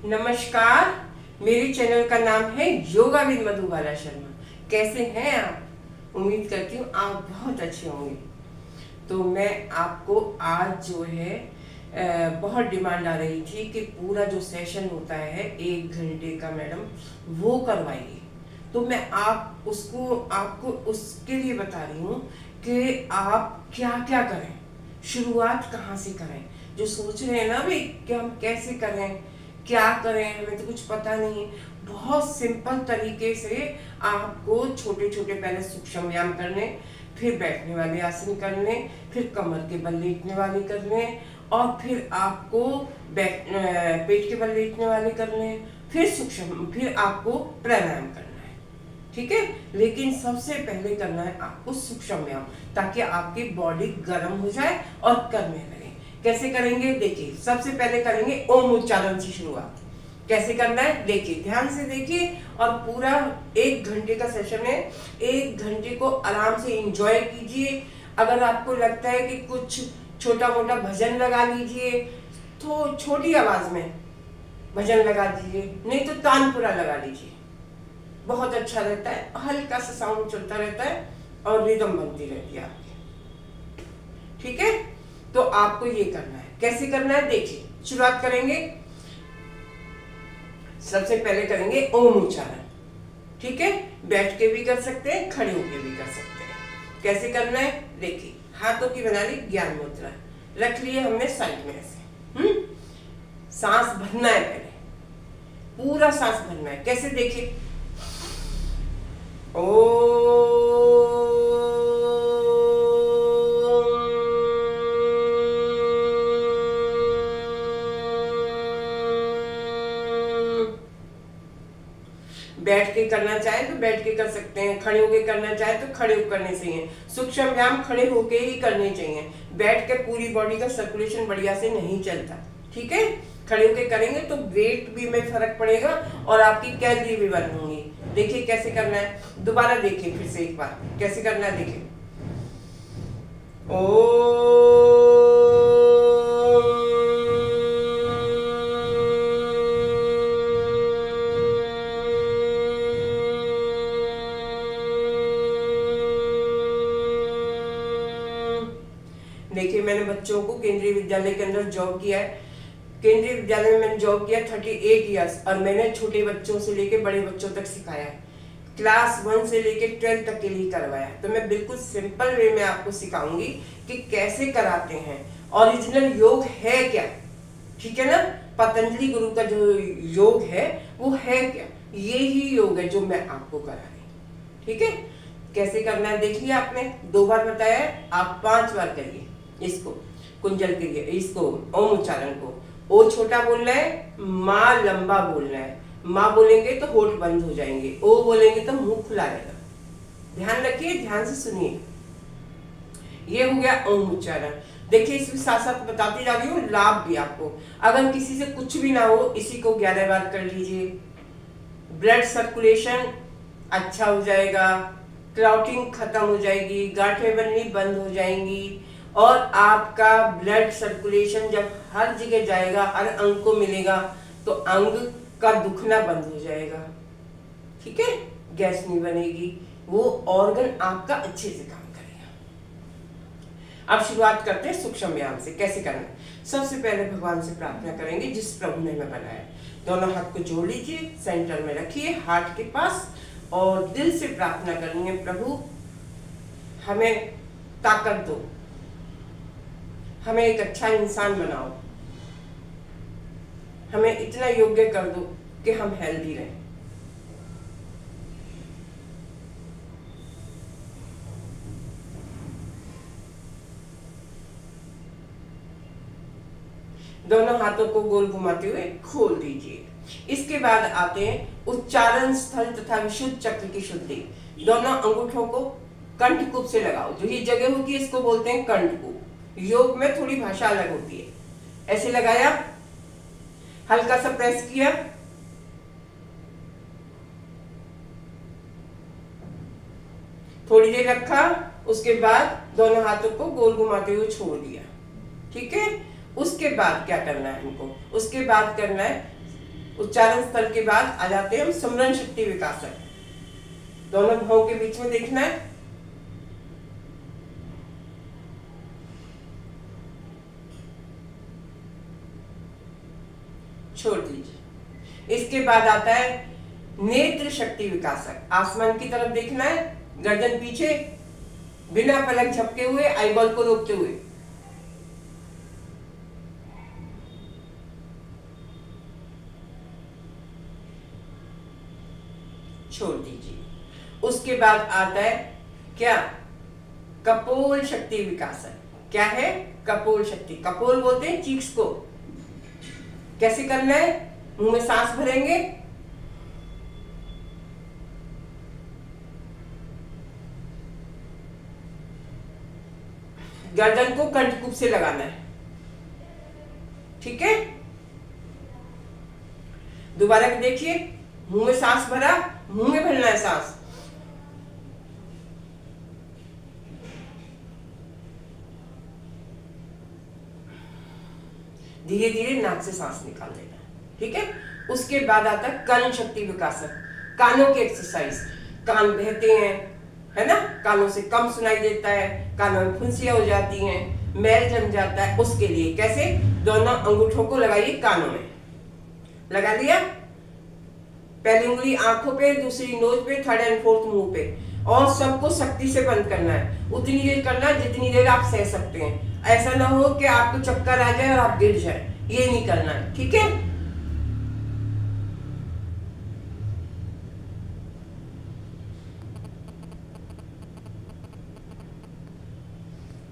नमस्कार। मेरे चैनल का नाम है योगा विद मधुबाला शर्मा। कैसे हैं आप? उम्मीद करती हूँ आप बहुत अच्छे होंगे। तो मैं आपको आज जो है बहुत डिमांड आ रही थी कि पूरा जो सेशन होता है 1 घंटे का मैडम वो करवाइए। तो मैं आपको उसके लिए बता रही हूँ कि आप क्या क्या करें, शुरुआत कहाँ से करें। जो सोच रहे हैं ना भाई कि हम कैसे करें, क्या करें, हमें तो कुछ पता नहीं। बहुत सिंपल तरीके से आपको छोटे छोटे पहले सूक्ष्म व्यायाम करने, फिर बैठने वाले आसन करने, फिर कमर के बल लेटने वाले करने, और फिर आपको पेट के बल लेटने वाले करने, फिर आपको प्राणायाम करना है। ठीक है, लेकिन सबसे पहले करना है आपको सूक्ष्म व्यायाम, ताकि आपकी बॉडी गर्म हो जाए और करने लगे। कैसे करेंगे देखिए। सबसे पहले करेंगे ओम उच्चारण से शुरुआत। कैसे करना है देखिए, ध्यान से देखिए। और पूरा 1 घंटे का सेशन है, 1 घंटे को आराम से एंजॉय कीजिए। अगर आपको लगता है कि कुछ छोटा मोटा भजन लगा लीजिए, तो छोटी आवाज में भजन लगा दीजिए, नहीं तो तानपुरा लगा लीजिए, बहुत अच्छा रहता है। हल्का सा साउंड चलता रहता है और रिदम बनती रहती है आपकी। ठीक है, तो आपको ये करना है। कैसे करना है देखिए, शुरुआत करेंगे। सबसे पहले करेंगे ओम उच्चारण। ठीक है, बैठ के भी कर सकते हैं, खड़े होके भी कर सकते हैं। कैसे करना है देखिए। हाथों की बना ली ज्ञान मुद्रा, रख लिए हमने साइड में ऐसे। सांस भरना है, पहले पूरा सांस भरना है। कैसे देखिए, ओ बैठ के करना चाहे तो बैठ के कर सकते हैं, खड़े होके करना चाहे तो खड़े होकर करने चाहिए। सूक्ष्म व्यायाम खड़े होके ही करने चाहिए, बैठ के पूरी बॉडी का सर्कुलेशन बढ़िया से नहीं चलता। ठीक है, खड़े होके करेंगे तो वेट भी में फर्क पड़ेगा और आपकी कैलोरी भी बर्न होंगी। देखिए कैसे करना है, दोबारा देखिए फिर से एक बार कैसे करना है देखिए। ओ देखिए, मैंने बच्चों को केंद्रीय विद्यालय के अंदर जॉब किया है। केंद्रीय विद्यालय में मैंने जॉब किया 38 इयर्स, और मैंने छोटे बच्चों से लेके बड़े बच्चों तक सिखाया है। क्लास 1 से लेके 12 तक के लिए करवाया है। तो मैं बिल्कुल सिंपल वे में आपको सिखाऊंगी कि कैसे कराते हैं, ओरिजिनल योग है क्या। ठीक है ना, पतंजलि गुरु का जो योग है वो है क्या, ये ही योग है जो मैं आपको करा रही हूँ। ठीक है, कैसे करना है देख लिया आपने, 2 बार बताया है, आप 5 बार करिए इसको। कुंजल के लिए इसको ओम उच्चारण को ओ छोटा बोलना है, माँ लंबा बोलना है। माँ बोलेंगे तो होठ बंद हो जाएंगे, ओ बोलेंगे तो मुंह खुला रहेगा। ध्यान रखिए, ध्यान से सुनिए। ये हो गया ओम उच्चारण। देखिए, इसके साथ साथ बताती जा रही हूँ लाभ भी आपको। अगर किसी से कुछ भी ना हो, इसी को 11 बार कर लीजिए। ब्लड सर्कुलेशन अच्छा हो जाएगा, क्लॉटिंग खत्म हो जाएगी, गांठें बननी बंद हो जाएंगी, और आपका ब्लड सर्कुलेशन जब हर जगह जाएगा, हर अंग को मिलेगा, तो अंग का दुखना बंद हो जाएगा। ठीक है, गैस नहीं बनेगी, वो ऑर्गन आपका अच्छे से काम करेगा। अब शुरुआत करते हैं सूक्ष्म व्यायाम से। कैसे करना है, सबसे पहले भगवान से प्रार्थना करेंगे जिस प्रभु ने हमें बनाया। दोनों हाथ को जोड़ लीजिए, सेंटर में रखिए हार्ट के पास, और दिल से प्रार्थना करनी है, प्रभु हमें ताकत दो, हमें एक अच्छा इंसान बनाओ, हमें इतना योग्य कर दो कि हम हेल्दी रहें। दोनों हाथों को गोल घुमाते हुए खोल दीजिए। इसके बाद आते हैं उच्चारण स्थल तथा विशुद्ध चक्र की शुद्धि। दोनों अंगूठों को कंठकूप से लगाओ। जो ये जगह होती है इसको बोलते हैं कंठकूप। योग में थोड़ी भाषा अलग होती है। ऐसे लगाया, हल्का सा प्रेस किया, थोड़ी देर रखा, उसके बाद दोनों हाथों को गोल घुमाते हुए छोड़ दिया। ठीक है, उसके बाद क्या करना है हमको, उसके बाद करना है उच्चारण स्थल के बाद आ जाते हैं हम स्मरण शक्ति विकासक। दोनों भावों के बीच में देखना है। छोड़ दीजिए। इसके बाद आता है नेत्र शक्ति विकासक। आसमान की तरफ देखना है, गर्दन पीछे, बिना पलक झपके हुए, आईबॉल को रोकते हुए। छोड़ दीजिए। उसके बाद आता है क्या? कपोल शक्ति विकासक। क्या है? कपोल शक्ति। कपोल बोलते हैं चीक्स को। कैसे करना है? मुंह में सांस भरेंगे, गर्दन को कंठकूप से लगाना है। ठीक है, दोबारा देखिए, मुंह में सांस भरा, मुंह में भरना है सांस। धीरे धीरे नाक से सांस निकाल देना। ठीक है, उसके बाद आता है कर्ण शक्ति विकासक। कानों की एक्सरसाइज। कान बहते हैं, है ना, कानों से कम सुनाई देता है, कानों में फुंसियां हो जाती हैं, मैल जम जाता है, उसके लिए कैसे? दोनों अंगूठों को लगाइए कानों में। लगा लिया? पहली उंगली आंखों पे, दूसरी नोज पे, थर्ड एंड फोर्थ मुंह पे, और सबको सख्ती से बंद करना है। उतनी देर करना है जितनी देर आप सह सकते हैं। ऐसा ना हो कि आपको चक्कर आ जाए और आप गिर जाए, ये नहीं करना है। ठीक है,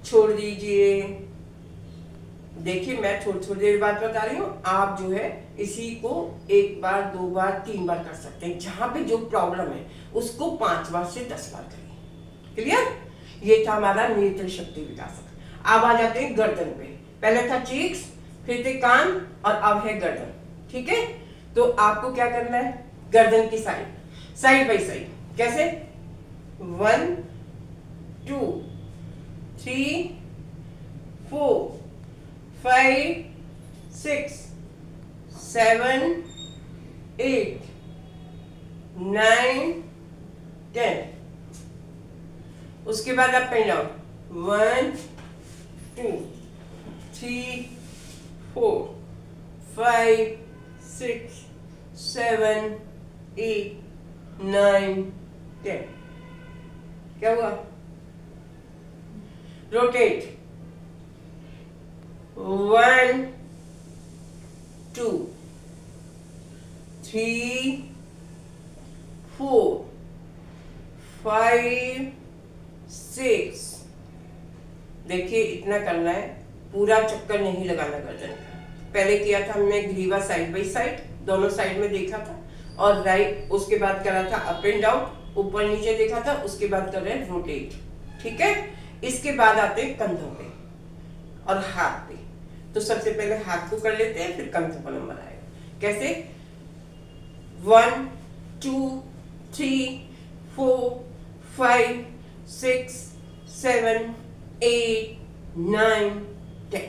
छोड़ दीजिए। देखिए, मैं थोड़ी देर बाद बता रही हूँ, आप जो है इसी को 1 बार, 2 बार, 3 बार कर सकते हैं। जहां पे जो प्रॉब्लम है उसको 5 बार से 10 बार करिए। क्लियर? ये था हमारा नेत्र शक्ति विकासक। अब आ जाते हैं गर्दन पे। पहले था चीक्स, फिर थे कान, और अब है गर्दन। ठीक है, तो आपको क्या करना है? गर्दन की साइड, साइड बाई साइड। कैसे? 1 2 3 4 5 6 7 8 9 10। उसके बाद आप पेन डाउन 1 2 3 4 5 6 7 8 9 10। क्या हुआ? रोटेट 1 2 3 4 5 6। देखिए, इतना करना है, पूरा चक्कर नहीं लगाना गर्दन का। पहले किया था हमने ग्रीवा साइड बाई साइड, दोनों साइड में देखा था, और राइट, उसके बाद करा था अप एंड डाउन, ऊपर नीचे देखा था, उसके बाद कर रहे हैं रोटेट। ठीक है, इसके बाद आते हैं कंधों पे और हाथ पे। तो सबसे पहले हाथ को कर लेते हैं, फिर कंधों का नंबर आएगा। कैसे? 1 2 3 4 5 6 7 8 9 10।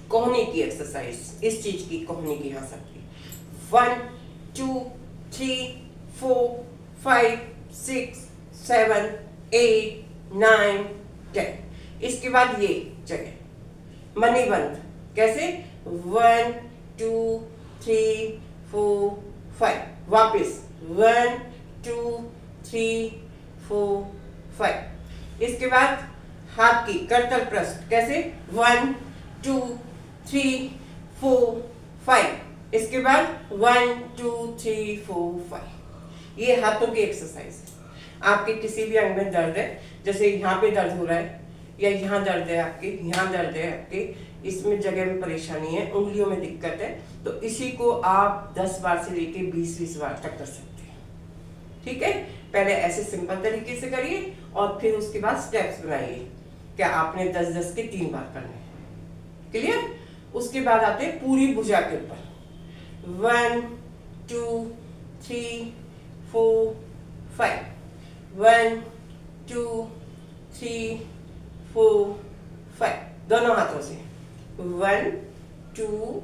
कोहनी की एक्सरसाइज, इस चीज की, कोहनी की, यहाँ सबकी। 1 2 3 4 5 6 7 8 9 10। इसके बाद ये जगह मणिबंध। कैसे? 1 2 3 4 5। वापिस 1 2 3 4 5। इसके बाद हाथ की करतल प्रश्न। कैसे? 1 2 3 4 5। इसके बाद 1 2 3 4 5। ये हाथों की एक्सरसाइज है। आपके किसी भी अंग में दर्द है, जैसे यहाँ पे दर्द हो रहा है, या यहाँ दर्द है आपके, यहाँ दर्द है आपके, इसमें जगह में परेशानी है, उंगलियों में दिक्कत है, तो इसी को आप 10 बार से लेके 20-20 बार तक कर सकते हैं। ठीक है, पहले ऐसे सिंपल तरीके से करिए, और फिर उसके बाद स्टेप्स बनाइए। क्या आपने 10-10 के 3 बार करने हैं। क्लियर? उसके बाद आते हैं पूरी भुजा के ऊपर। 1 2 3 4 5। 1 2 3 4 5। दोनों हाथों से 1 2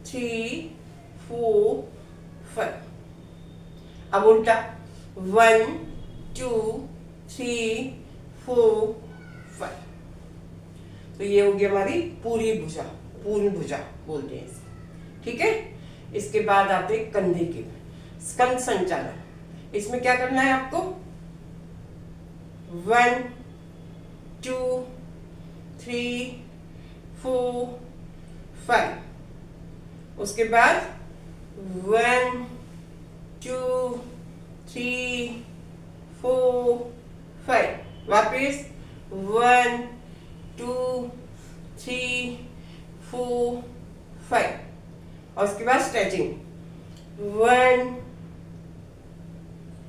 3 4 5। अब उल्टा 1 2 3 4 5। तो ये हो गई हमारी पूरी भुजा, पूर्ण भुजा बोलते हैं इसे, ठीक है। इसके बाद आते हैं कंधे के स्कंद संचालन। इसमें क्या करना है आपको, 1 2 3 4 5। उसके बाद 1 2 3 4 5। वापिस 1 2 3 4 5। और उसके बाद स्ट्रेचिंग 1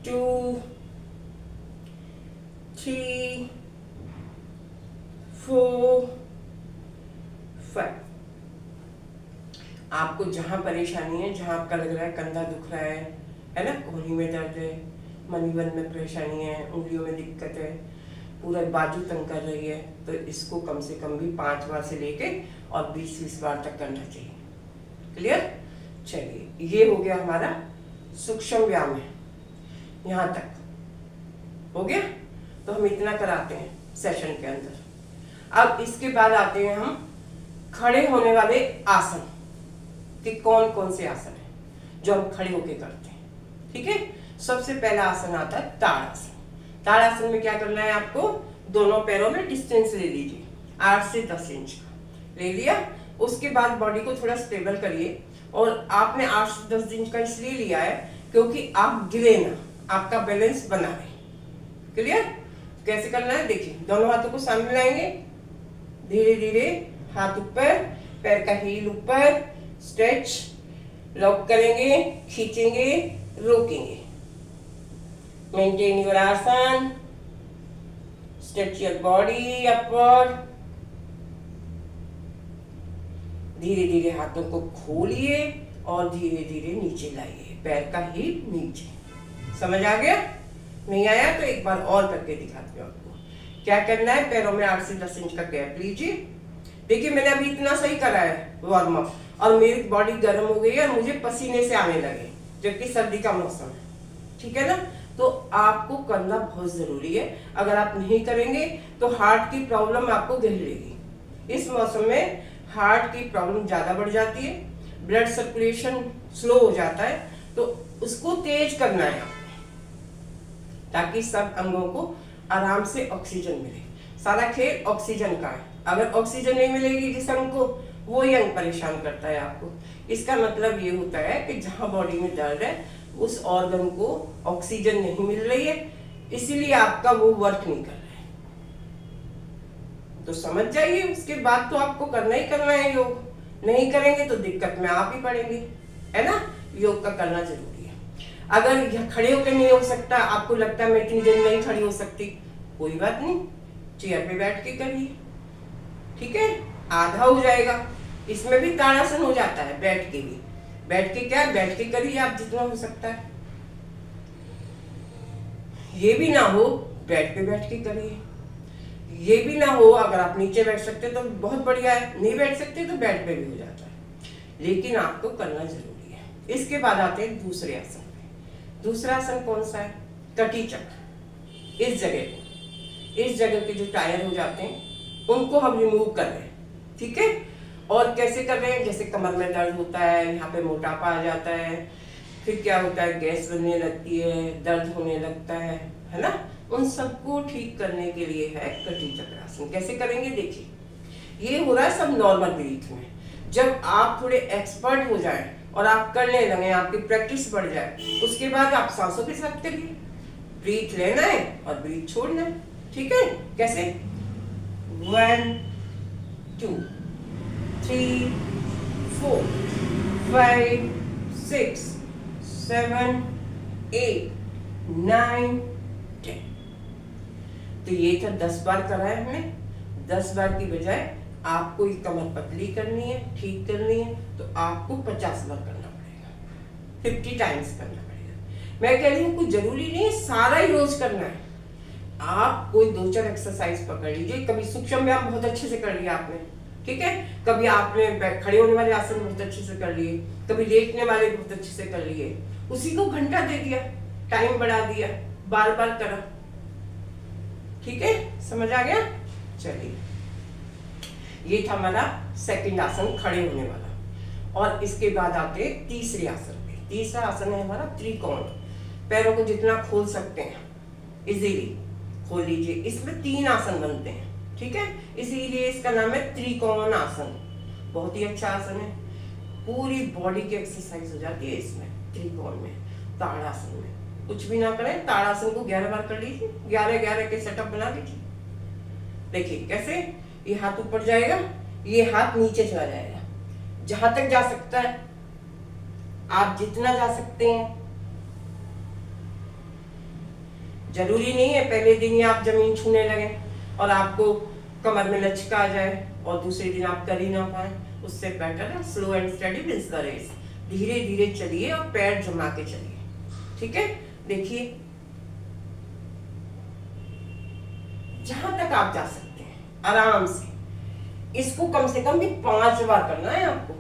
2 3 4 5। आपको जहां परेशानी है, जहां आपका लग रहा है कंधा दुख रहा है ना, कोहनी में दर्द है, मणिबंध में परेशानी है, उंगलियों में दिक्कत है, पूरा बाजू तंग कर रही है, तो इसको कम से कम भी 5 बार से लेके और 20-20 बार तक करना चाहिए। क्लियर? चलिए, ये हो गया हमारा सूक्ष्म व्यायाम है, यहाँ तक हो गया। तो हम इतना कराते हैं सेशन के अंदर। अब इसके बाद आते हैं हम खड़े होने वाले आसन कि कौन कौन से आसन है जो हम खड़े होके करते हैं, ठीक है। सबसे पहला आसन आता है ताड़ासन। ताड़ासन में क्या करना है आपको, दोनों पैरों में डिस्टेंस ले लीजिए, 8 से 10 इंच का ले लिया। उसके बाद बॉडी को थोड़ा स्टेबल करिए, और आपने 8 से 10 इंच का इसलिए लिया है क्योंकि आप गिरे ना, आपका बैलेंस बना रहे। क्लियर? कैसे करना है देखिए, दोनों हाथों को सामने लाएंगे, धीरे धीरे हाथ ऊपर, पैर का हील ऊपर, स्ट्रेच, लॉक करेंगे, खींचेंगे, रोकेंगे। मेंटेन योर आसन, स्ट्रेच योर बॉडी अपवर्ड। धीरे धीरे हाथों को खोलिए और धीरे धीरे नीचे लाइए, पैर का हील नीचे। समझ आ गया? नहीं आया तो एक बार और करके दिखाती हूँ आपको। क्या करना है, पैरों में 8 से 10 इंच का गैप लीजिए। देखिए मैंने अभी इतना सही करा है वार्म अप, और मेरी बॉडी गर्म हो गई है और मुझे पसीने से आने लगे, जबकि सर्दी का मौसम है, ठीक है ना। तो आपको करना बहुत जरूरी है। अगर आप नहीं करेंगे तो हार्ट की प्रॉब्लम आपको घेर लेगी। इस मौसम में हार्ट की प्रॉब्लम ज्यादा बढ़ जाती है, ब्लड सर्कुलेशन स्लो हो जाता है, तो उसको तेज करना है आपको, ताकि सब अंगों को आराम से ऑक्सीजन मिले। सारा खेल ऑक्सीजन का है। अगर ऑक्सीजन नहीं मिलेगी जिस अंग को, वो ही अंग परेशान करता है आपको। इसका मतलब ये होता है कि जहां बॉडी में दर्द है उस ऑर्गन को ऑक्सीजन नहीं मिल रही है, इसीलिए आपका वो वर्क नहीं कर रहा है। तो समझ जाइए, उसके बाद तो आपको करना ही करना है योग। नहीं करेंगे तो दिक्कत में आप ही पड़ेंगे, है ना। योग का करना जरूरी है। अगर खड़े होकर नहीं हो सकता, आपको लगता है मैं इतनी देर नहीं खड़ी हो सकती, कोई बात नहीं, चेयर पे बैठ के करिए, ठीक है, आधा हो जाएगा। इसमें भी ताड़ासन हो जाता है, बैठ के भी। बैठ के क्या, बैठ के करिए आप जितना हो सकता है। ये भी ना हो, बेड पे बैठ के करिए। ये भी ना हो, अगर आप नीचे बैठ सकते तो बहुत बढ़िया है, नहीं बैठ सकते तो बेड पे भी हो जाता है, लेकिन आपको करना जरूरी है। इसके बाद आते हैं दूसरे आसन पे। दूसरा आसन कौन सा है, कटी चक्र। इस जगह के जो टायर हो जाते हैं उनको हम रिमूव कर रहे हैं, ठीक है। और कैसे कर रहे हैं, जैसे कमर में दर्द होता है, यहाँ पे मोटापा आ जाता है, फिर क्या होता है, गैस बनने लगती है, दर्द होने लगता है ना। उन सबको ठीक करने के लिए है कटी चक्रासन। कैसे करेंगे देखिए, ये हो रहा है सब नॉर्मल ब्रीथ में। जब आप थोड़े एक्सपर्ट हो जाए और आप करने लगे, आपकी प्रैक्टिस बढ़ जाए, उसके बाद आप सांसों के साथ करिए। ब्रीथ लेना है और ब्रीथ छोड़ना है, ठीक है। कैसे, 1 2 3 4 5 6 7 8 9 10। तो ये था 10 बार कराया हमने। 10 बार की बजाय आपको ये कमर पतली करनी है, ठीक करनी है, तो आपको 50 बार करना पड़ेगा, 50 टाइम्स करना पड़ेगा। मैं कह रही हूँ कुछ जरूरी नहीं है सारा ही रोज करना है। आप कोई 2-4 एक्सरसाइज पकड़ लीजिए। कभी सूक्ष्म व्यायाम बहुत अच्छे से कर लिया आपने, ठीक है। कभी आपने खड़े होने वाले आसन बहुत अच्छे से कर लिए, कभी लेटने वाले बहुत अच्छे से कर लिए, उसी को घंटा दे दिया, टाइम बढ़ा दिया, बार बार करा। ठीक है, समझ आ गया। चलिए, ये था हमारा सेकंड आसन खड़े होने वाला। और इसके बाद आते हैं तीसरे आसन पे। तीसरा आसन है हमारा त्रिकोण। पैरों को जितना खोल सकते हैं इजीली खोल लीजिए। इसमें 3 आसन बनते हैं, ठीक है, इसीलिए इसका नाम है त्रिकोण आसन। बहुत ही अच्छा आसन है, पूरी बॉडी की एक्सरसाइज हो जाती है इसमें त्रिकोण में। ताड़ासन में कुछ भी ना करें, ताड़ासन को 11 बार कर लीजिए, 11-11 के सेटअप बना लीजिए। देखिए कैसे, ये हाथ ऊपर जाएगा, ये हाथ नीचे चला जाएगा, जहां तक जा सकता है आप जितना जा सकते हैं। जरूरी नहीं है पहले दिन ही आप जमीन छूने लगे और आपको कमर में लचका आ जाए और दूसरे दिन आप कर ही ना पाए। उससे बेटर है slow and study wins the race. धीरे धीरे चलिए और पैर जमा के चलिए, ठीक है। देखिए जहां तक आप जा सकते हैं आराम से। इसको कम से कम भी 5 बार करना है आपको।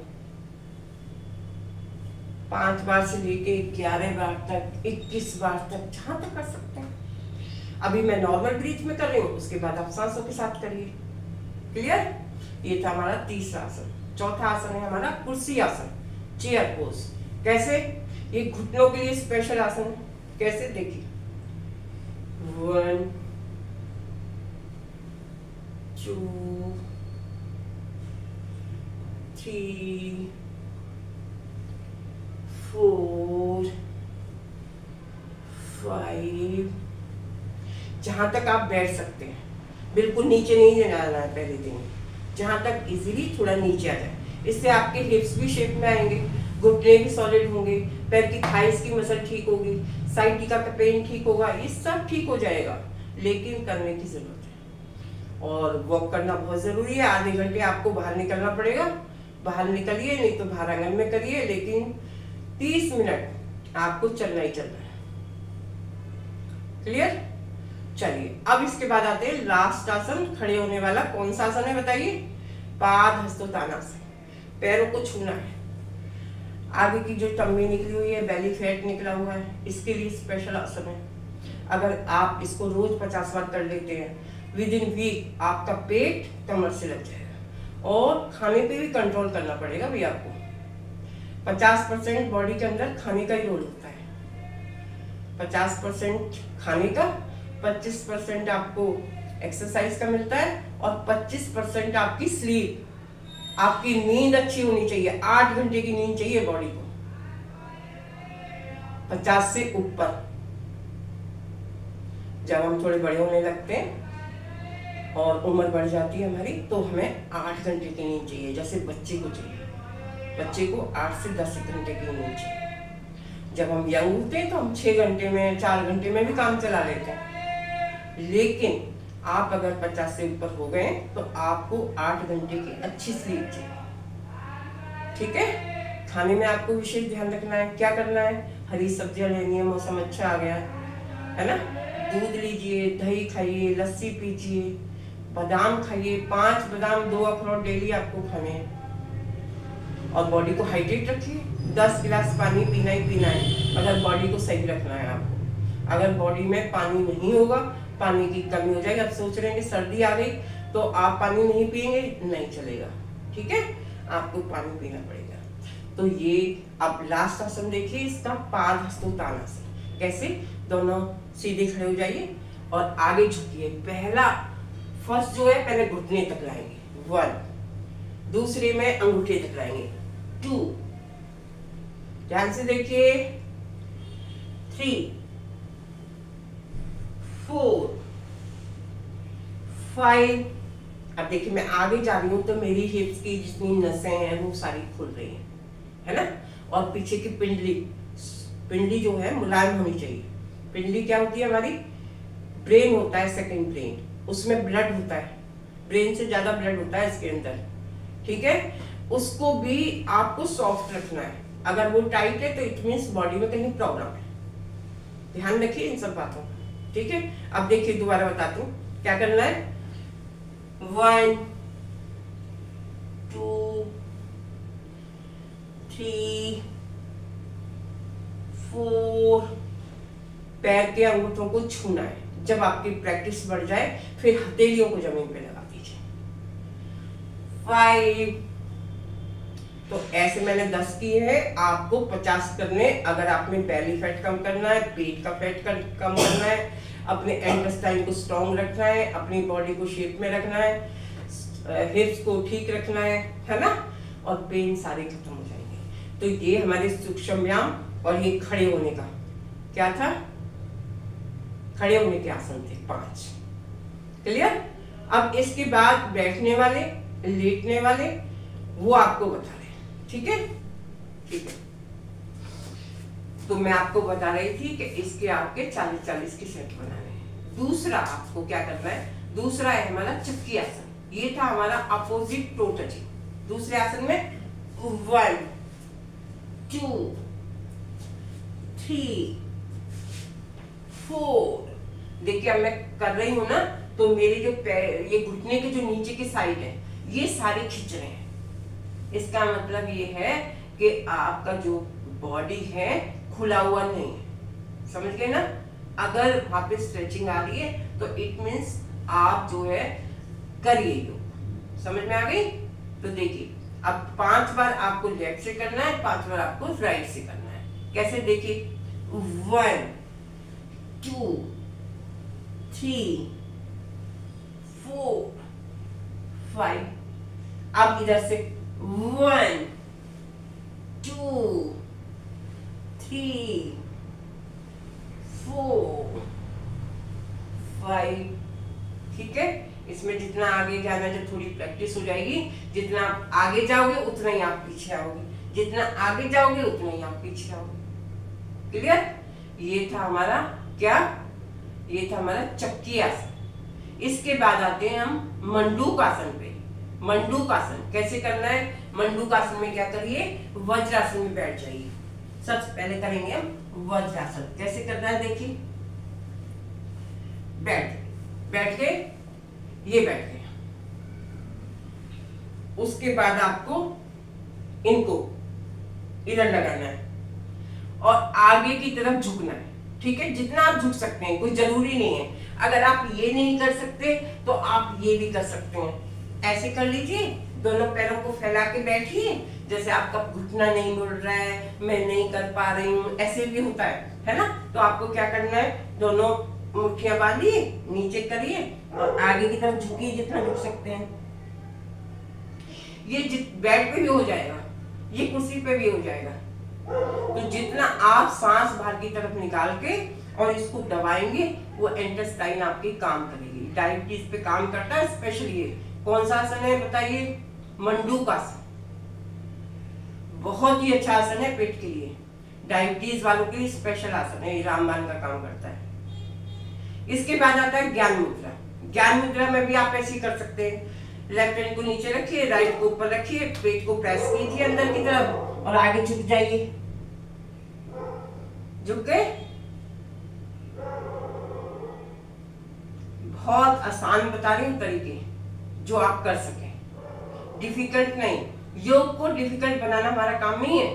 5 बार से लेके 11 बार तक, 21 बार तक, जहां तक कर सकते हैं। अभी मैं नॉर्मल ब्रीथ में कर रही हूँ, उसके बाद आप सांसों के साथ करिए। क्लियर। ये था हमारा तीसरा आसन। चौथा आसन है हमारा कुर्सी आसन, चेयर पोज। कैसे, ये घुटनों के लिए स्पेशल आसन है। कैसे, देखिए 1 2 3 4 5। जहां तक आप बैठ सकते हैं, बिल्कुल नीचे नहीं जाना है पहले दिन, जहां तक इजीली थोड़ा नीचे आ जाए। इससे आपके हिप्स भी शेप में आएंगे, घुटने भी सॉलिड होंगे, पैर की थाइस की मसल ठीक होगी, साइटिका का पेन ठीक होगा, ये सब ठीक हो जाएगा। लेकिन करने की जरूरत है और वॉक करना बहुत जरूरी है। आधे घंटे आपको बाहर निकलना पड़ेगा, बाहर निकलिए, नहीं तो बाहर आंगन में करिए, लेकिन 30 मिनट आपको चलना ही चलना है। क्लियर। चलिए, अब इसके बाद आते हैं लास्ट आसन खड़े होने वाला। कौन सा आसन है बताइए? पादहस्तोत्थानासन। पैरों को छूना है। आगे की जो टम्मी निकली हुई है, बेली फैट निकला हुआ है, इसके लिए स्पेशल आसन है। अगर आप इसको रोज 50 बार कर लेते हैं, विद इन वीक आपका पेट कमर से लग जाएगा। और खाने पे भी कंट्रोल करना पड़ेगा भी आपको। 50% बॉडी के अंदर खाने का ही रोल होता है। 50% खाने का, 25% आपको एक्सरसाइज का मिलता है और 25% आपकी स्लीप, आपकी नींद अच्छी होनी चाहिए। 8 घंटे की नींद चाहिए बॉडी को, 50 से ऊपर। जब हम थोड़े बड़े होने लगते हैं और उम्र बढ़ जाती है हमारी, तो हमें 8 घंटे की नींद चाहिए, जैसे बच्चे को चाहिए। बच्चे को 8 से 10 घंटे की नींद चाहिए। जब हम यंग होते हैं तो हम 6 घंटे में, 4 घंटे में भी काम चला लेते हैं। लेकिन आप अगर 50 से ऊपर हो गए तो आपको 8 घंटे की अच्छी स्लीप चाहिए, ठीक है। खाने में आपको विशेष ध्यान रखना है। क्या करना है? हरी सब्जियां लेनी है, मौसम अच्छा आ गया है ना। दूध लीजिए, दही खाइए, लस्सी पीजिए, बादाम खाइए, 5 बादाम, 2 अखरोट डेली आपको खाने हैं। और बॉडी को हाइड्रेट रखिए। 10 गिलास पानी पीना ही पीना है अगर बॉडी को सही रखना है आपको। अगर बॉडी में पानी नहीं होगा, पानी की कमी हो जाएगी। आप सोच रहे हैं कि सर्दी आ गई तो आप पानी नहीं पिएंगे, नहीं चलेगा, ठीक है, आपको पानी पीना पड़ेगा। तो ये अब लास्ट आसन देखिए इसका, पादहस्तोत्थानासन। कैसे? दोनों सीधे खड़े हो जाइए और आगे झुकिए। पहला फर्स्ट जो है, पहले घुटने तक लाएंगे, 1, दूसरे में अंगूठे तक लाएंगे, 2, ध्यान से देखिए, 3, 4, 5। अब देखिए मैं आगे जा रही हूं तो मेरी हिप्स की जितनी नसें हैं वो सारी खुल रही हैं, है ना। और पीछे की पिंडली जो है मुलायम होनी चाहिए। पिंडली क्या होती है? हमारी ब्रेन होता है, सेकंड ब्रेन, उसमें ब्लड होता है, ब्रेन से ज्यादा ब्लड होता है इसके अंदर, ठीक है। उसको भी आपको सॉफ्ट रखना है। अगर वो टाइट है तो इट मींस बॉडी में कहीं प्रॉब्लम है। ध्यान रखिए इन सब बातों का, ठीक है। अब देखिए दोबारा बताती हूँ क्या करना है। 1 2 3 4। पैर के अंगूठों को छूना है। जब आपकी प्रैक्टिस बढ़ जाए फिर हथेलियों को जमीन पे लगा दीजिए। 5। तो ऐसे मैंने 10 किए हैं, आपको 50 करने। अगर आपने बेली फैट कम करना है, पेट का फैट कम करना है, अपने इंटेस्टाइन को स्ट्रॉन्ग रखना है, अपनी बॉडी को शेप में रखना है, हिप्स को ठीक रखना है ना, और पेन सारे खत्म हो जाएंगे। तो ये हमारे सूक्ष्म व्यायाम। और ये खड़े होने का क्या था, खड़े होने के आसन थे 5। क्लियर। अब इसके बाद बैठने वाले, लेटने वाले, वो आपको बता रहे हैं। ठीक है, ठीक है। तो मैं आपको बता रही थी कि इसके आपके 40-40 के सेट बनाने हैं। दूसरा आपको क्या करना है, दूसरा है हमारा चक्की आसन। ये था हमारा अपोजिट टो टचिंग। दूसरे आसन में 1 2 3 4। देखिए अब मैं कर रही हूं ना, तो मेरे जो पैर, ये घुटने के जो नीचे की साइड है, ये सारे खिंच रहे हैं। इसका मतलब ये है कि आपका जो बॉडी है खुला हुआ नहीं है। समझ गए ना। अगर वहां पे स्ट्रेचिंग आ रही है तो इट मीन्स आप जो है करिए योग। समझ में आ गई। तो देखिए अब 5 बार आपको लेफ्ट से करना है, 5 बार आपको राइट से करना है। कैसे, देखिए 1 2 3 4 5। अब इधर से 1 2 3 4 5। ठीक है। इसमें जितना आगे जाना, जब थोड़ी प्रैक्टिस हो जाएगी, जितना आप आगे जाओगे उतना ही आप पीछे आओगे, जितना आगे जाओगे उतना ही आप पीछे आओगे। क्लियर। ये था हमारा क्या, ये था हमारा चक्की आसन। इसके बाद आते हैं हम मंडूक आसन पे। मंडूक आसन कैसे करना है, मंडूक आसन में क्या करिए, वज्रासन में बैठ जाइए। सबसे पहले करेंगे हम वज्रासन। कैसे करना है, देखिए बैठ के ये बैठ गए। उसके बाद आपको इनको इधर लगाना है और आगे की तरफ झुकना है। ठीक है, जितना आप झुक सकते हैं, कोई जरूरी नहीं है। अगर आप ये नहीं कर सकते तो आप ये भी कर सकते हैं। ऐसे कर लीजिए, दोनों पैरों को फैला के बैठिए। जैसे आपका घुटना नहीं मुड़ रहा है, मैं नहीं कर पा रही हूँ, ऐसे भी होता है ना। तो आपको क्या करना है, दोनों मुट्ठियां बांधिए, नीचे करिए और आगे की तरफ झुकिए जितना झुक सकते हैं। ये बेड पे भी हो जाएगा, ये कुर्सी पे भी हो जाएगा। तो जितना आप सांस बाहर की तरफ निकाल के और इसको दबाएंगे, वो इंटेस्टाइन आपकी काम करेगी। डायबिटीज पे काम करता है स्पेशली। ये कौन सा आसन है बताइए, मंडूक आसन। बहुत ही अच्छा आसन है पेट के लिए, डायबिटीज वालों के लिए स्पेशल आसन है, ये रामबाण का काम करता है। इसके बाद आता है ज्ञान मुद्रा। ज्ञान मुद्रा में भी आप ऐसे ही कर सकते हैं। लेफ्ट हैंड को नीचे रखिए, राइट को ऊपर रखिए, पेट को प्रेस कीजिए अंदर की तरफ और आगे झुक जाइए। झुक गए। बहुत आसान बता रही हूँ तरीके जो आप कर सकें, डिफिकल्ट नहीं। योग को डिफिकल्ट बनाना हमारा काम नहीं है।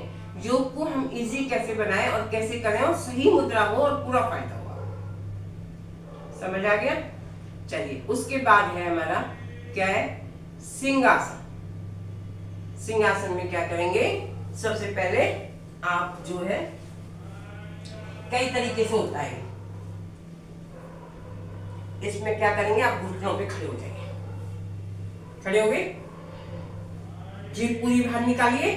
योग को हम इजी कैसे बनाएं और कैसे करें और सही मुद्रा हो और पूरा फायदा हो। समझ आ गया। चलिए, उसके बाद है हमारा क्या है, सिंहासन। सिंहासन में क्या करेंगे, सबसे पहले आप जो है कई तरीके से होता है। इसमें क्या करेंगे, आप घुटनों पे खड़े हो जाएंगे। खड़े हो गए, जीभ पूरी बाहर निकालिए,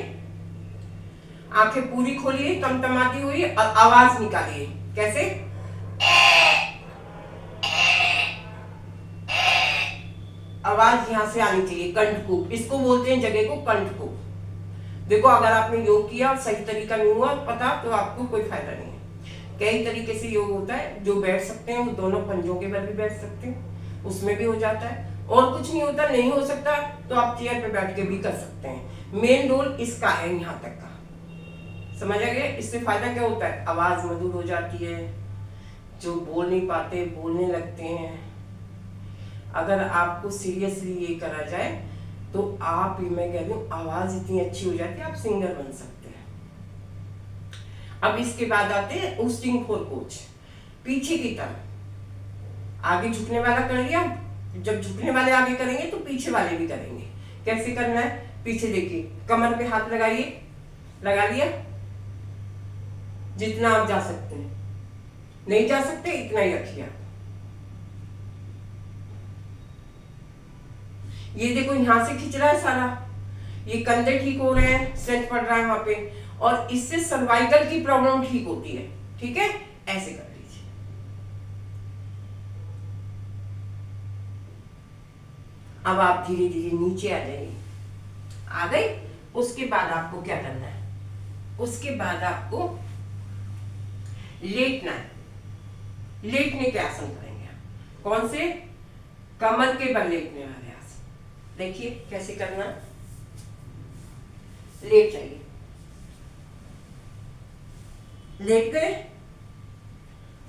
आंखें पूरी खोलिए तमतमाती हुई और आवाज निकालिए। कैसे, आवाज यहां से आनी चाहिए, कंठकूप। इसको बोलते हैं जगह को कंठकूप। देखो, अगर आपने योग किया और सही तरीका नहीं हुआ पता, तो आपको कोई फायदा नहीं है। कई तरीके से योग होता है। जो बैठ सकते हैं वो दोनों पंजों के बल भी बैठ सकते हैं, उसमें भी हो जाता है। और कुछ नहीं होता, नहीं हो सकता तो आप चेयर पे बैठ के भी कर सकते हैं। मेन रोल इसका है यहाँ तक का। समझ आ गया। इससे फायदा क्या होता है, आवाज मधुर हो जाती है, जो बोल नहीं पाते बोलने लगते हैं। अगर आपको सीरियसली ये करा जाए तो तो आप ही, मैं कह रही हूँ, आवाज इतनी अच्छी हो जाती है, आप सिंगर बन सकते हैं। अब इसके बाद आते हैं ओस्टिंग फॉर कोच, पीछे की तरफ। आगे झुकने वाला कर लिया, जब झुकने वाले आगे करेंगे तो पीछे वाले भी करेंगे। कैसे करना है? पीछे देखिए, कमर पे हाथ लगाइए, लगा लिया, जितना आप जा सकते हैं। नहीं जा सकते इतना ही रखिए आप। ये देखो यहां से खींच रहा है सारा, ये कंधे ठीक हो रहे हैं, स्ट्रेंथ पड़ रहा है वहां पे, और इससे सर्वाइकल की प्रॉब्लम ठीक होती है। ठीक है, ऐसे कर लीजिए। अब आप धीरे धीरे नीचे आ जाइए। आ गए? उसके बाद आपको क्या करना है? उसके बाद आपको लेटना है। लेटने के आसन करेंगे। कौन से? कमर के बल लेटने वाले आसन। देखिए कैसे करना। लेट जाइए, लेट गए,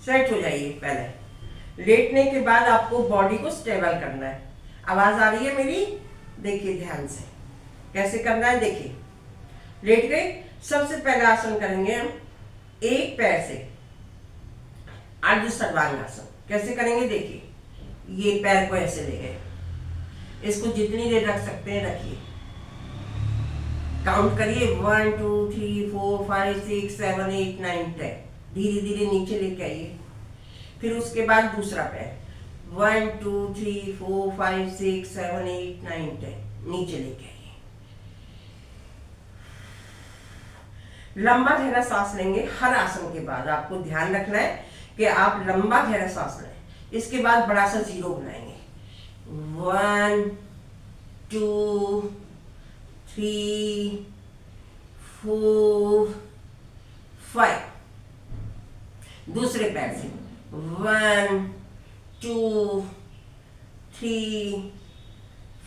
सेट हो जाइए। पहले लेटने के बाद आपको बॉडी को स्टेबल करना है। आवाज आ रही है मेरी? देखिए ध्यान से कैसे करना है। देखिए, लेट गए। सबसे पहला आसन करेंगे हम एक पैर से, अर्ध सर्वांगासन। कैसे करेंगे? देखिए, ये पैर को ऐसे ले गए, इसको जितनी देर रख सकते हैं रखिए। काउंट करिए, 1 2 3 4 5 6 7 8 9 10। धीरे धीरे नीचे लेके आइए। फिर उसके बाद दूसरा पैर, 1 2 3 4 5 6 7 8 9 10, नीचे लेके आइए। लंबा गहरा सांस लेंगे हर आसन के बाद। आपको ध्यान रखना है कि आप लंबा गहरा सांस लें। इसके बाद बड़ा सा जीरो बनाएंगे, 1 2 3 4 5। दूसरे पैर से 1 2 3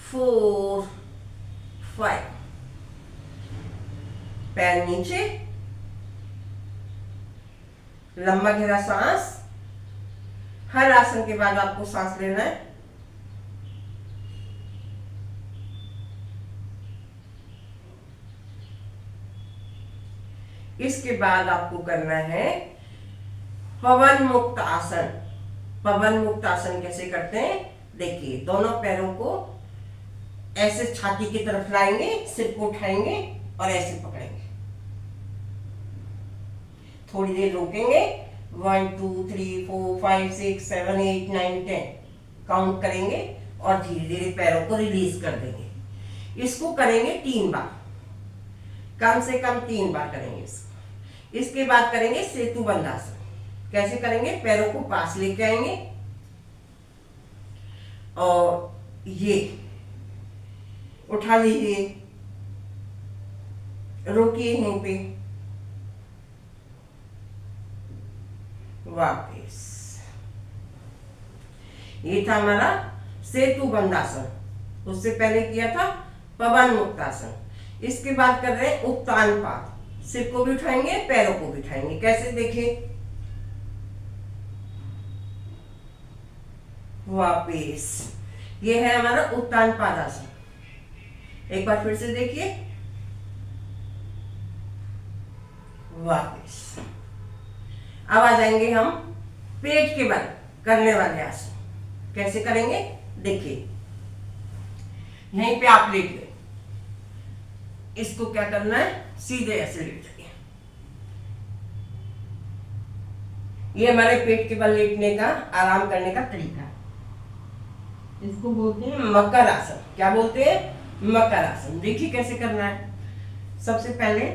4 5। पैर नीचे, लंबा गहरा सांस। हर आसन के बाद आपको सांस लेना है। इसके बाद आपको करना है पवन मुक्त आसन। पवन मुक्त आसन कैसे करते हैं? देखिए, दोनों पैरों को ऐसे छाती की तरफ लाएंगे, सिर को उठाएंगे और ऐसे पकड़ेंगे। थोड़ी देर रोकेंगे, 1 2 3 4 5 6 7 8 9 10 काउंट करेंगे और धीरे धीरे पैरों को रिलीज कर देंगे। इसको करेंगे 3 बार, कम से कम 3 बार करेंगे इसको। इसके बाद करेंगे सेतु बंद आसन। कैसे करेंगे? पैरों को पास लेके आएंगे और ये उठा लीजिए, रोकिए यहीं पे, वापस। ये था हमारा सेतु बंदासन। उससे पहले किया था पवन मुक्तासन। इसके बाद कर रहे हैं उत्तान पाद। सिर को भी उठाएंगे, पैरों को भी उठाएंगे। कैसे? देखिए, वापस। ये है हमारा उत्तान पादासन। एक बार फिर से देखिए, वापस। अब आ जाएंगे हम पेट के बल करने वाले आसन। कैसे करेंगे? देखिए, यहीं पे आप लेट गए, इसको क्या करना है? सीधे ऐसे लेट जाइए। ये हमारे पेट के बल लेटने का, आराम करने का तरीका है। इसको बोलते हैं मकर आसन। क्या बोलते हैं? मकर आसन। देखिए कैसे करना है। सबसे पहले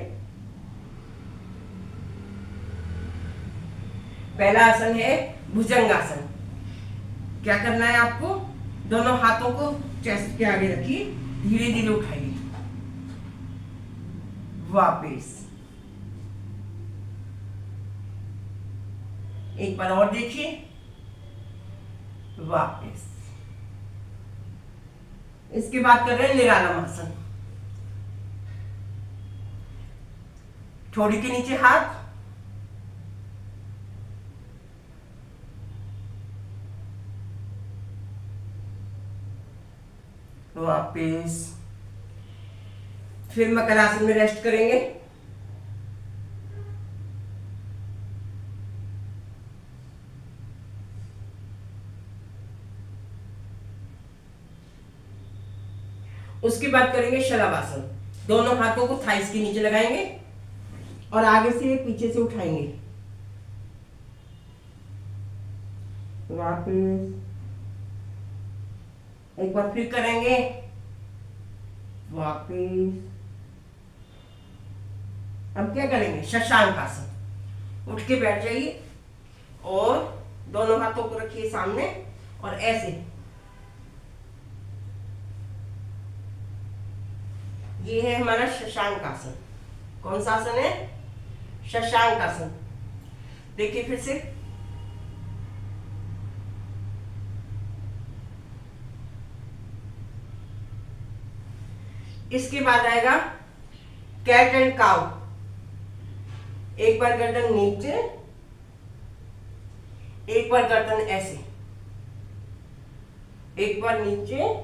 पहला आसन है भुजंगासन। क्या करना है आपको? दोनों हाथों को चेस्ट के आगे रखिए, धीरे धीरे उठाइए, वापिस। एक बार और देखिए, वापिस। इसके बाद कर रहे हैं निरालम आसन। ठोड़ी के नीचे हाथ, वापिस। फिर मकर आसन में रेस्ट करेंगे। उसके बाद करेंगे शलभासन। दोनों हाथों को थाइस के नीचे लगाएंगे और आगे से पीछे से उठाएंगे। वापस एक बार फिर करेंगे, वापस। अब क्या करेंगे, शशांक आसन। उठ के बैठ जाइए और दोनों हाथों को रखिए सामने और ऐसे, ये है हमारा शशांक आसन। कौन सा आसन है, शशांक आसन। देखिए फिर से, इसके बाद आएगा कैट एंड काउ। एक बार गर्दन नीचे, एक बार गर्दन ऐसे, एक बार नीचे।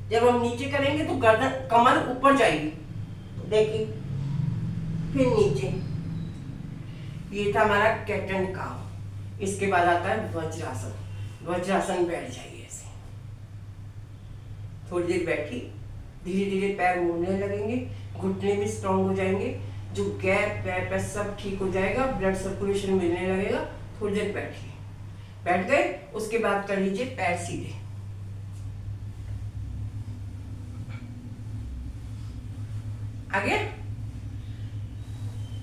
जब हम नीचे करेंगे तो गर्दन, कमर ऊपर जाएगी, देखिए, फिर नीचे। ये था हमारा कैट एंड काउ। इसके बाद आता है वज्रासन। वज्रासन बैठ जाइए ऐसे, थोड़ी देर बैठी, धीरे धीरे पैर मुड़ने लगेंगे, घुटने भी स्ट्रॉन्ग हो जाएंगे, जो गैप पैर पे सब ठीक हो जाएगा, ब्लड सर्कुलेशन मिलने लगेगा। थोड़ी देर बैठिए, बैठ गए, उसके बाद कर लीजिए पैर सीधे। आगे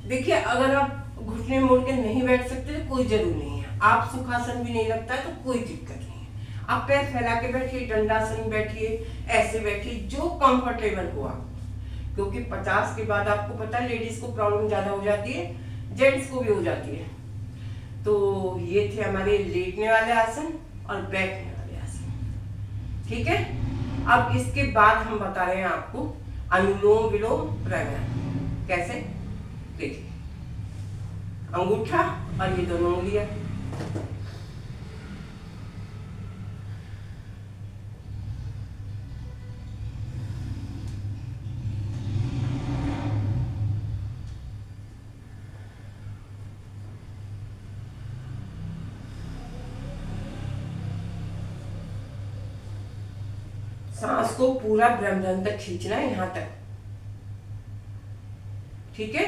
देखिए, अगर आप घुटने मोड़ के नहीं बैठ सकते तो कोई जरूरी नहीं है, आप सुखासन भी नहीं लगता है तो कोई दिक्कत नहीं है। आप पैर फैला के बैठिए, दंडासन बैठिए, ऐसे बैठिए, जो कंफर्टेबल हो आप। क्योंकि 50 के बाद आपको पता है लेडीज को प्रॉब्लम ज्यादा हो जाती है, जेंट्स को भी हो जाती है। तो ये थे हमारे लेटने वाले आसन और बैठने वाले आसन। ठीक है, अब इसके बाद हम बता रहे हैं आपको अनुलोम विलोम प्राणायाम। कैसे, देखिए, अंगूठा और ये दोनों उंगलियां, सांस को पूरा ब्रह्मरंध्र तक खींचना है, यहां तक। ठीक है,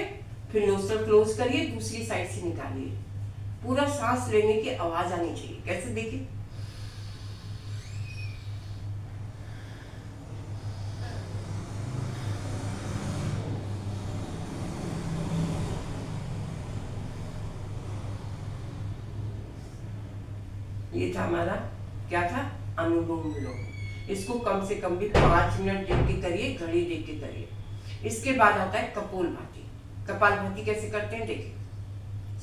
फिर नोस्ट्रल क्लोज करिए, दूसरी साइड से निकालिए। पूरा सांस लेने की आवाज आनी चाहिए। कैसे, देखिए, ये था हमारा, क्या था, अनुलोम विलोम। इसको कम से कम भी 5 मिनट देख के करिए, घड़ी देख के करिए। इसके बाद आता है कपालभाति। कपालभाति कैसे करते हैं, देखिए,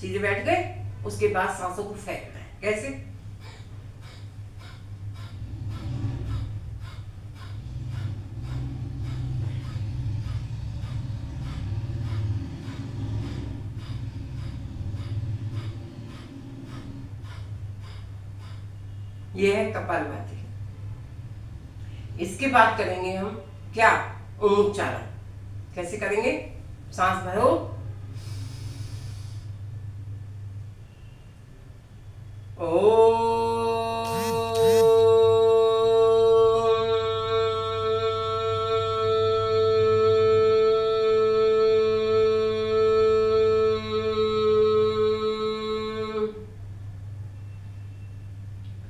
सीधे बैठ गए, उसके बाद सांसों को फेंकना है। कैसे, ये है कपालभाति। इसके बाद करेंगे हम क्या, उच्चारण। कैसे करेंगे, सांस भरो, ओ,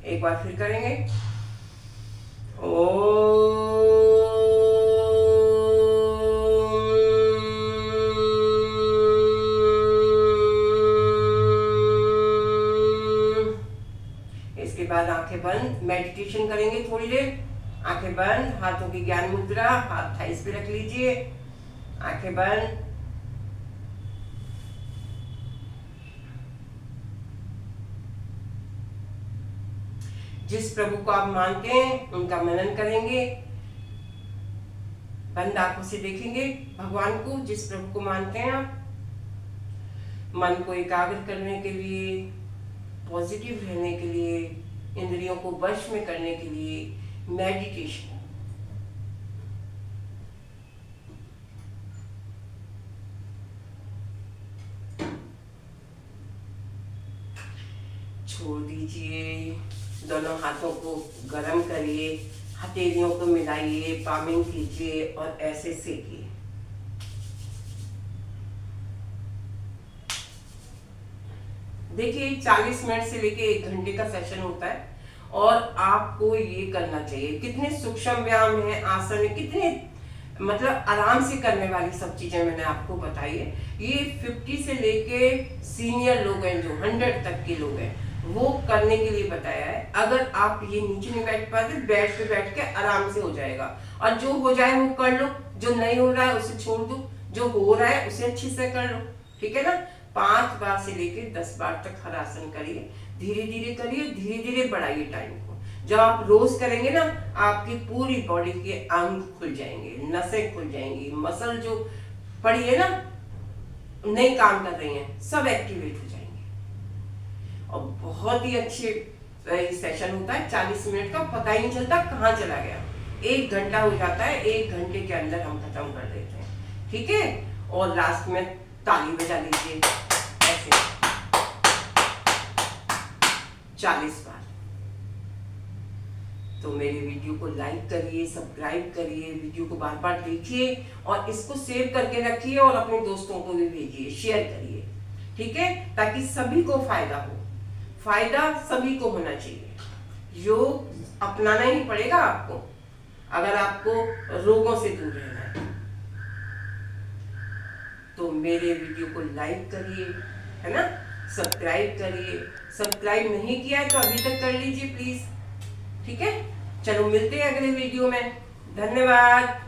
एक बार फिर करेंगे, ओ, बाद आंखें बंद, मेडिटेशन करेंगे थोड़ी देर। आंखें बंद, हाथों की ज्ञान मुद्रा, हाथ थाइस पे रख लीजिए, आंखें बंद। जिस प्रभु को आप मानते हैं उनका मनन करेंगे, बंद आंखों से देखेंगे भगवान को, जिस प्रभु को मानते हैं आप। मन को एकाग्र करने के लिए, पॉजिटिव रहने के लिए, इंद्रियों को वश में करने के लिए मेडिटेशन। छोड़ दीजिए। दोनों हाथों को गरम करिए, हथेलियों को मिलाइए, पामिंग कीजिए और ऐसे सेकिए। देखिए 40 मिनट से लेके 1 घंटे का सेशन होता है और आपको ये करना चाहिए। कितने सूक्ष्म व्यायाम है, आसन है, कितने मतलब आराम से करने वाली सब चीजें मैंने आपको बताई है। ये 50 से लेके सीनियर लोग हैं, जो 100 तक के लोग हैं, वो करने के लिए बताया है। अगर आप ये नीचे नहीं बैठ पाते, बेड पे बैठ के आराम से हो जाएगा। और जो हो जाए वो कर लो, जो नहीं हो रहा है उसे छोड़ दो, जो हो रहा है उसे अच्छे से कर लो, ठीक है ना। 5 बार से लेके 10 बार तक हर आसन करिए, धीरे धीरे करिए, धीरे धीरे बढ़ाइए टाइम को। जब आप रोज करेंगे ना, आपकी पूरी बॉडी के अंग खुल जाएंगे, नसें खुल जाएंगी, मसल जो पड़ी है ना, नहीं काम कर रही हैं, सब एक्टिवेट हो जाएंगे। और बहुत ही अच्छे सेशन होता है, 40 मिनट का पता ही नहीं चलता कहाँ चला गया। 1 घंटा हो जाता है, 1 घंटे के अंदर हम खत्म कर देते हैं, ठीक है। और लास्ट में ताली बजा लीजिए ऐसे 40 बार। तो मेरे वीडियो को लाइक करिए, सब्सक्राइब करिए, वीडियो को बार बार देखिए और इसको सेव करके रखिए और अपने दोस्तों को भी भेजिए, शेयर करिए, ठीक है, ताकि सभी को फायदा हो। फायदा सभी को होना चाहिए। योग अपनाना ही पड़ेगा आपको, अगर आपको रोगों से दूर रहना है। तो मेरे वीडियो को लाइक करिए, है ना, सब्सक्राइब करिए। सब्सक्राइब नहीं किया है तो अभी तक कर लीजिए प्लीज, ठीक है। चलो मिलते हैं अगले वीडियो में। धन्यवाद।